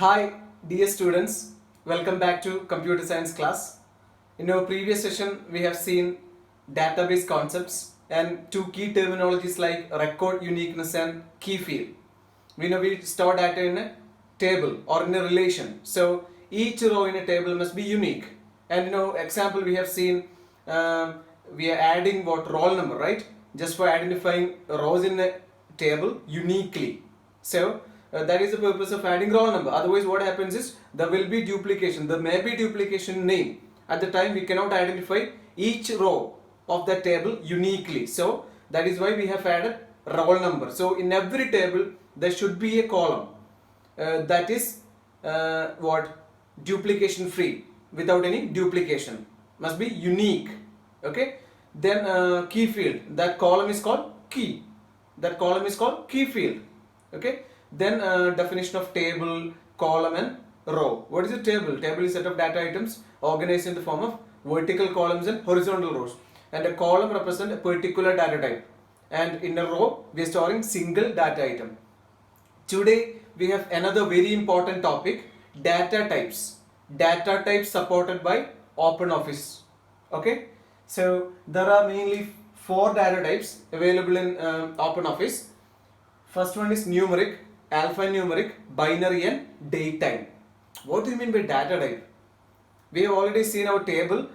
Hi dear students, welcome back to computer science class. In our previous session we have seen database concepts and two key terminologies like record uniqueness and key field. We know we store data in a table or in a relation. So each row in a table must be unique. And example we have seen we are adding roll number, right? Just for identifying rows in a table uniquely. So that is the purpose of adding roll number. Otherwise what happens is there will be duplication. There may be duplication name. At the time we cannot identify each row of the table uniquely. So that is why we have added roll number. So in every table there should be a column that is duplication free, without any duplication, must be unique. Okay, then key field, that column is called key, field. Okay, then definition of table, column and row. What is a table? Table is a set of data items organized in the form of vertical columns and horizontal rows, and a column represents a particular data type, and in a row we are storing single data item. Today we have another very important topic, data types. Data types supported by OpenOffice. Okay, so there are mainly 4 data types available in OpenOffice. First one is numeric, alphanumeric, binary and datetime. What do you mean by data type? We have already seen our table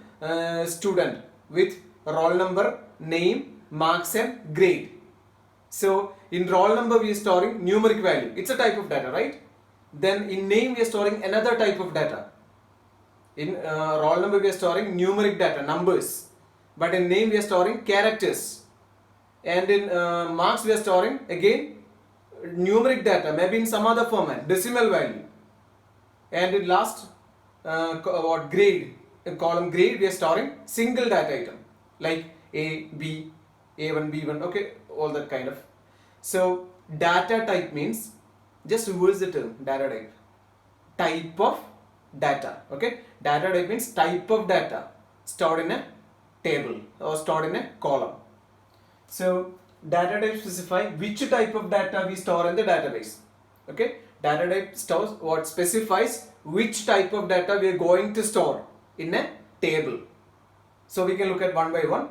student with roll number, name, marks and grade. So in roll number we are storing numeric value. It's a type of data, right? Then in name we are storing another type of data. In roll number we are storing numeric data, numbers. But in name we are storing characters. And in marks we are storing again numeric data, maybe in some other format, decimal value. And in last grade, in column grade we are storing single data item like A, B, A1, B1, okay, all that kind of. So data type means, just reverse the term, data type, type of data. Okay, data type means type of data stored in a table or stored in a column. So data type specify which type of data we store in the database. Okay, data type stores what specifies which type of data we are going to store in a table. So we can look at one by one.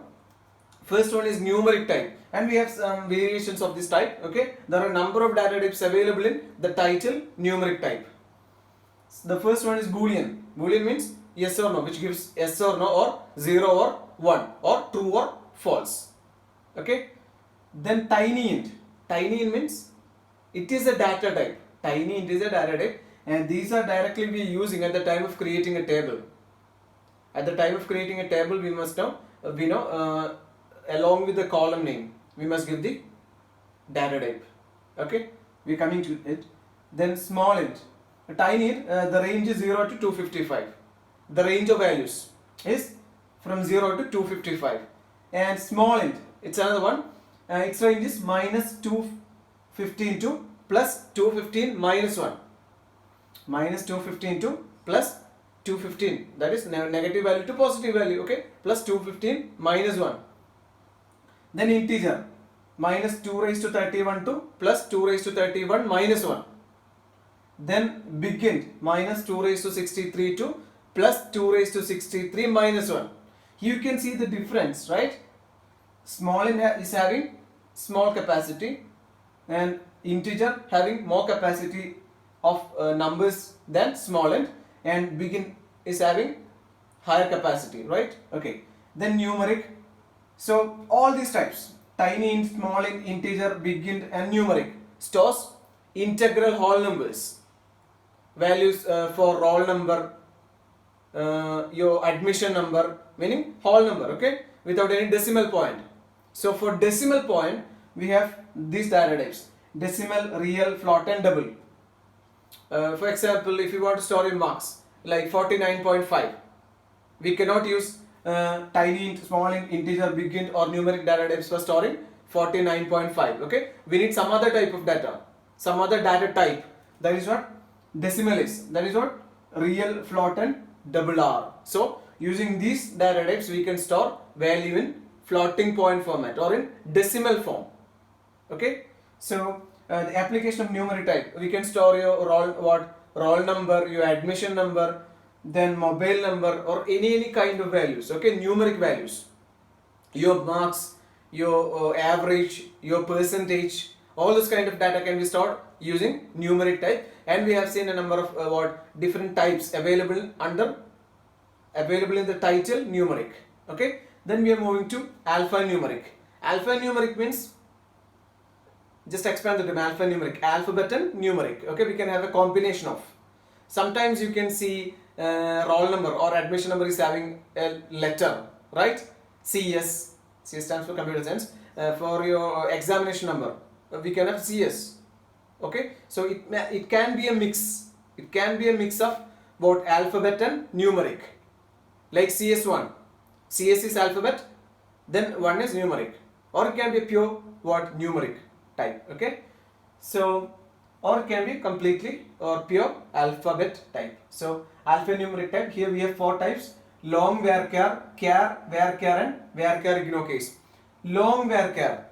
First one is numeric type, and we have some variations of this type. Okay, there are a number of data types available in the title numeric type. The first one is Boolean. Boolean means yes or no, which gives yes or no or 0 or 1 or true or false. Okay, then tiny int. Tiny int means it is a data type. Tiny int is a data type, and these are directly we are using at the time of creating a table. At the time of creating a table, we must know along with the column name we must give the data type. Okay, we are coming to it. Then small int. Tiny int, the range is 0 to 255. The range of values is from 0 to 255. And small int, it's another one. Its range is minus 215 to plus 215 minus 1. Minus 215 to plus 215. That is negative value to positive value. Okay, plus 215 minus 1. Then integer, minus 2 raised to 31 to plus 2 raised to 31 minus 1. Then big int, minus 2 raised to 63 to plus 2 raised to 63 minus 1. You can see the difference, right? Small int is having small capacity, and integer having more capacity of numbers than small int, and big int is having higher capacity, right? Okay. Then numeric. So all these types, tiny int, small int, integer, big int and numeric, stores integral whole numbers. Values for roll number, your admission number, meaning whole number, okay, without any decimal point. So for decimal point we have these data types: decimal, real, float and double. For example, if you want to store in marks like 49.5, we cannot use tiny int, small int, integer, big int or numeric data types for storing 49.5. okay, we need some other type of data, some other data type. That is what decimal is. That is what real, float and double are. So using these data types we can store value in floating point format or in decimal form. Okay, so the application of numeric type, we can store your roll number, your admission number, then mobile number, or any kind of values, okay, numeric values, your marks, your average, your percentage, all this kind of data can be stored using numeric type. And we have seen a number of different types available in the title numeric. Okay, then we are moving to alphanumeric. Alphanumeric means, just expand the term, alphanumeric, alphabet and numeric. Okay, we can have a combination of. Sometimes you can see roll number or admission number is having a letter, right? CS stands for computer science. For your examination number, we can have CS. Okay, so it can be a mix. It can be a mix of both alphabet and numeric. Like CS1, CS is alphabet, then one is numeric, or it can be pure numeric type. Okay, so or it can be completely or pure alphabet type. So alphanumeric type, here we have 4 types: long varchar, char, varchar and varchar ignocase. Long varchar,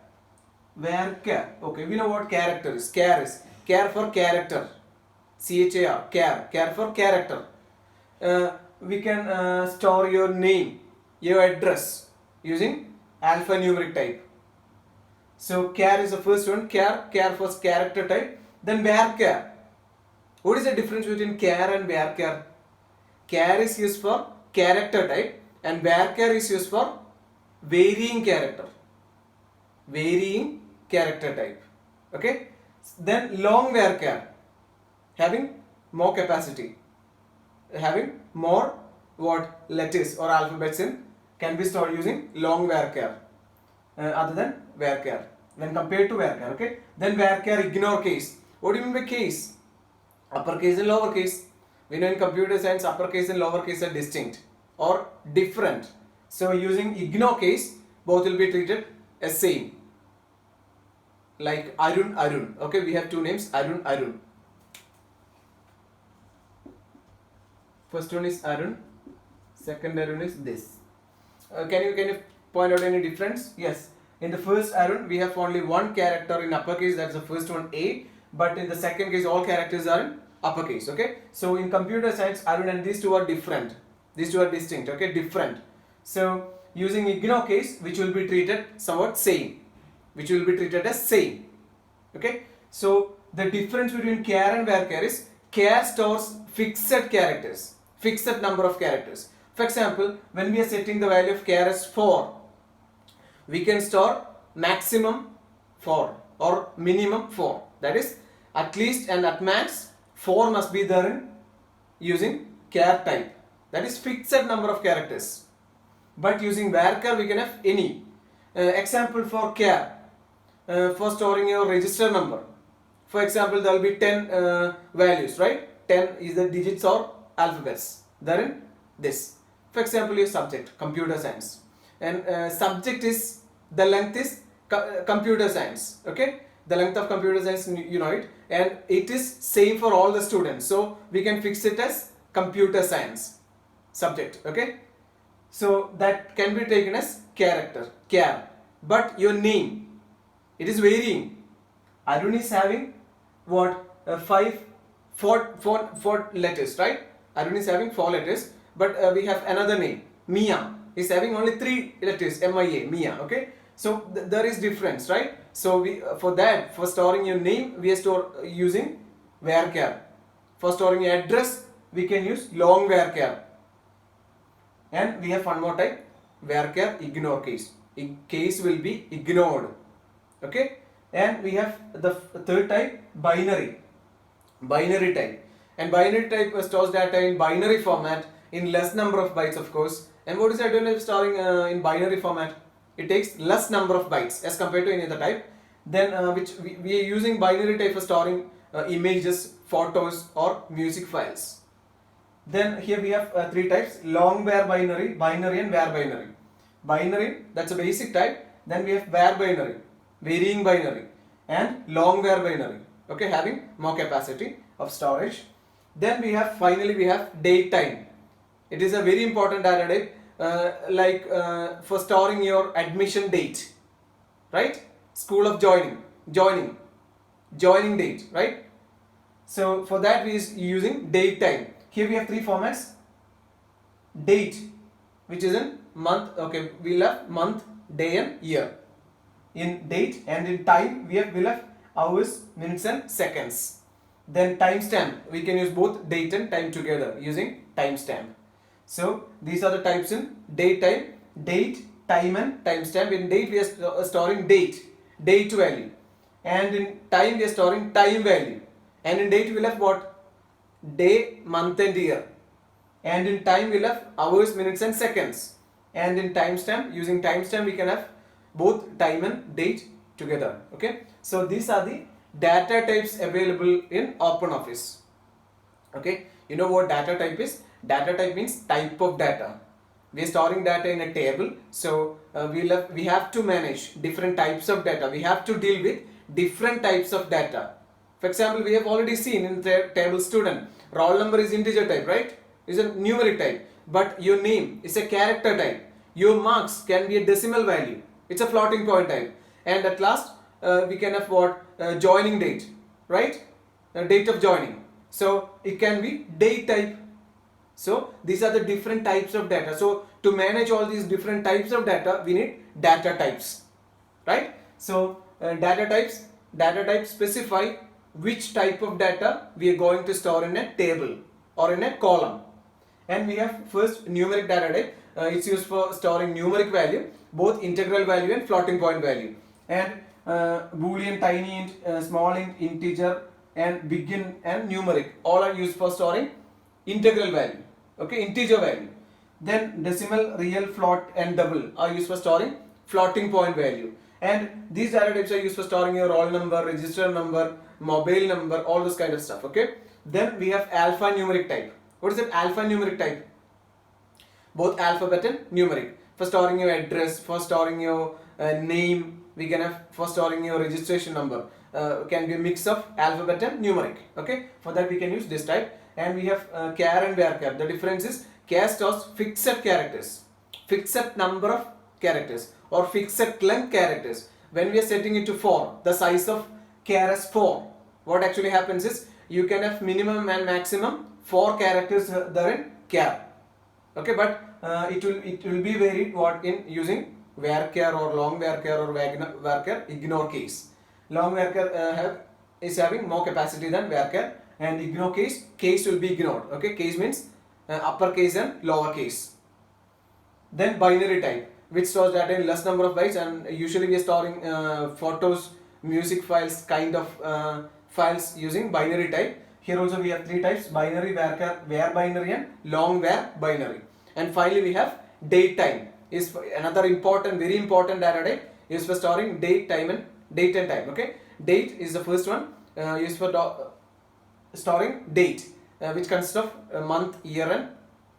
okay, we know what character is. Char for character, char, char for character. We can store your name, your address using alphanumeric type. So char is the first one, char for character type. Then varchar. What is the difference between char and varchar? Char is used for character type and varchar is used for varying character. Varying character type. Okay. Then long varchar, having more capacity, having more letters or alphabets in, can be stored using long varchar other than varchar when compared to varchar. Okay. Then varchar ignore case. What do you mean by case? Uppercase and lowercase. We know in computer science uppercase and lowercase are distinct or different. So using ignore case, both will be treated as same. Like Arun. Okay, we have 2 names, Arun. First one is Arun, second Arun is this. Can you point out any difference? Yes. In the first Arun, we have only one character in uppercase, that's the first one, A. But in the second case, all characters are in uppercase. Okay. So in computer science, Arun and these 2 are different. These 2 are distinct. Okay, different. So using ignore case, which will be treated somewhat same. Which will be treated as same. Okay. So the difference between char and varchar is char stores fixed characters, fixed number of characters. For example, when we are setting the value of char as 4, we can store maximum 4 or minimum 4. That is, at least and at max 4 must be there in using char type. That is fixed number of characters. But using varchar we can have any. Example for char, for storing your register number. For example, there will be 10 values, right? 10 is the digits or alphabets. There in this. For example, your subject, computer science. And subject is, the length is computer science. Okay? The length of computer science, you know it. And it is same for all the students. So we can fix it as computer science subject. Okay? So that can be taken as character, char. But your name, it is varying. Arun is having what? 4 letters, right? Arun is having 4 letters. But we have another name, Mia, is having only 3 letters, M-I-A, Mia. Okay? So there is difference, right? So we for storing your name, we are using varchar. For storing your address, we can use long varchar. And we have one more type, varchar ignore case. Case will be ignored. Okay? And we have the third type, binary type. And binary type stores data in binary format in less number of bytes, of course. And what is the advantage of storing in binary format? It takes less number of bytes as compared to any other type. Then which we are using binary type for storing images, photos or music files. Then here we have 3 types, long var binary, binary and var binary. Binary, that's a basic type. Then we have var binary, varying binary, and long var binary. Okay, having more capacity of storage. Then we have, finally we have date time. It is a very important data type, for storing your admission date, right? School of joining date, right? So for that we is using date time. Here we have three formats. Date, which is in month. Okay, we'll have month, day and year in date, and in time we'll have hours, minutes and seconds. Then timestamp, we can use both date and time together using timestamp. So these are the types in date time, date, time and timestamp. In date we are storing date value, and in time we are storing time value, and in date we will have what? Day, month and year, and in time we will have hours, minutes and seconds, and in timestamp, using timestamp we can have both time and date together. Okay, so these are the data types available in OpenOffice. Okay, you know what data type is? Data type means type of data. We are storing data in a table, so we have to manage different types of data. We have to deal with different types of data. For example, we have already seen in the table student, roll number is integer type, right? Is a numeric type, but your name is a character type. Your marks can be a decimal value. It's a floating point type. And at last, we can have what? Joining date, right? Date of joining. So it can be date type. So these are the different types of data. So to manage all these different types of data, we need data types, right? So data types specify which type of data we are going to store in a table or in a column. And we have first numeric data type. It's used for storing numeric value, both integral value and floating point value. And boolean, tiny int, small int, integer and big int and numeric, all are used for storing integral value, okay, integer value. Then decimal, real, float and double are used for storing floating point value. And these data types are used for storing your roll number, register number, mobile number, all those kind of stuff. Okay. Then we have alphanumeric type. What is it? Alphanumeric type? Both alphabet and numeric. For storing your address, for storing your name, we can have for storing your registration number. Can be a mix of alphabet and numeric. Okay. For that we can use this type. And we have char and varchar. The difference is char stores fixed characters, fixed number of characters or fixed length characters. When we are setting it to 4, the size of char is 4. What actually happens is you can have minimum and maximum 4 characters there in char. Okay, but it will be varied what in using varchar or long varchar or varchar ignore case. Long varchar is having more capacity than varchar, and ignore case will be ignored. Okay, case means uppercase and lower case. Then binary type, which stores data in less number of bytes, and usually we are storing photos, music files, kind of files using binary type. Here also we have 3 types: binary, varchar, var binary and long var binary. And finally we have date time, is another important, very important data type, used for storing date and time. Okay, date is the first one, used for storing date, which consists of month, year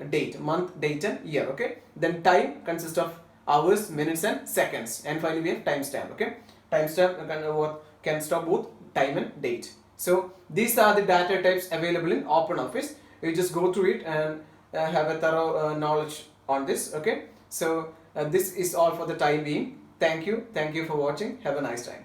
and date, month, date and year. Okay, then time consists of hours, minutes and seconds, and finally we have timestamp. Okay, timestamp can store both time and date. So these are the data types available in OpenOffice. You just go through it and have a thorough knowledge on this. Okay, so this is all for the time being. Thank you for watching. Have a nice time.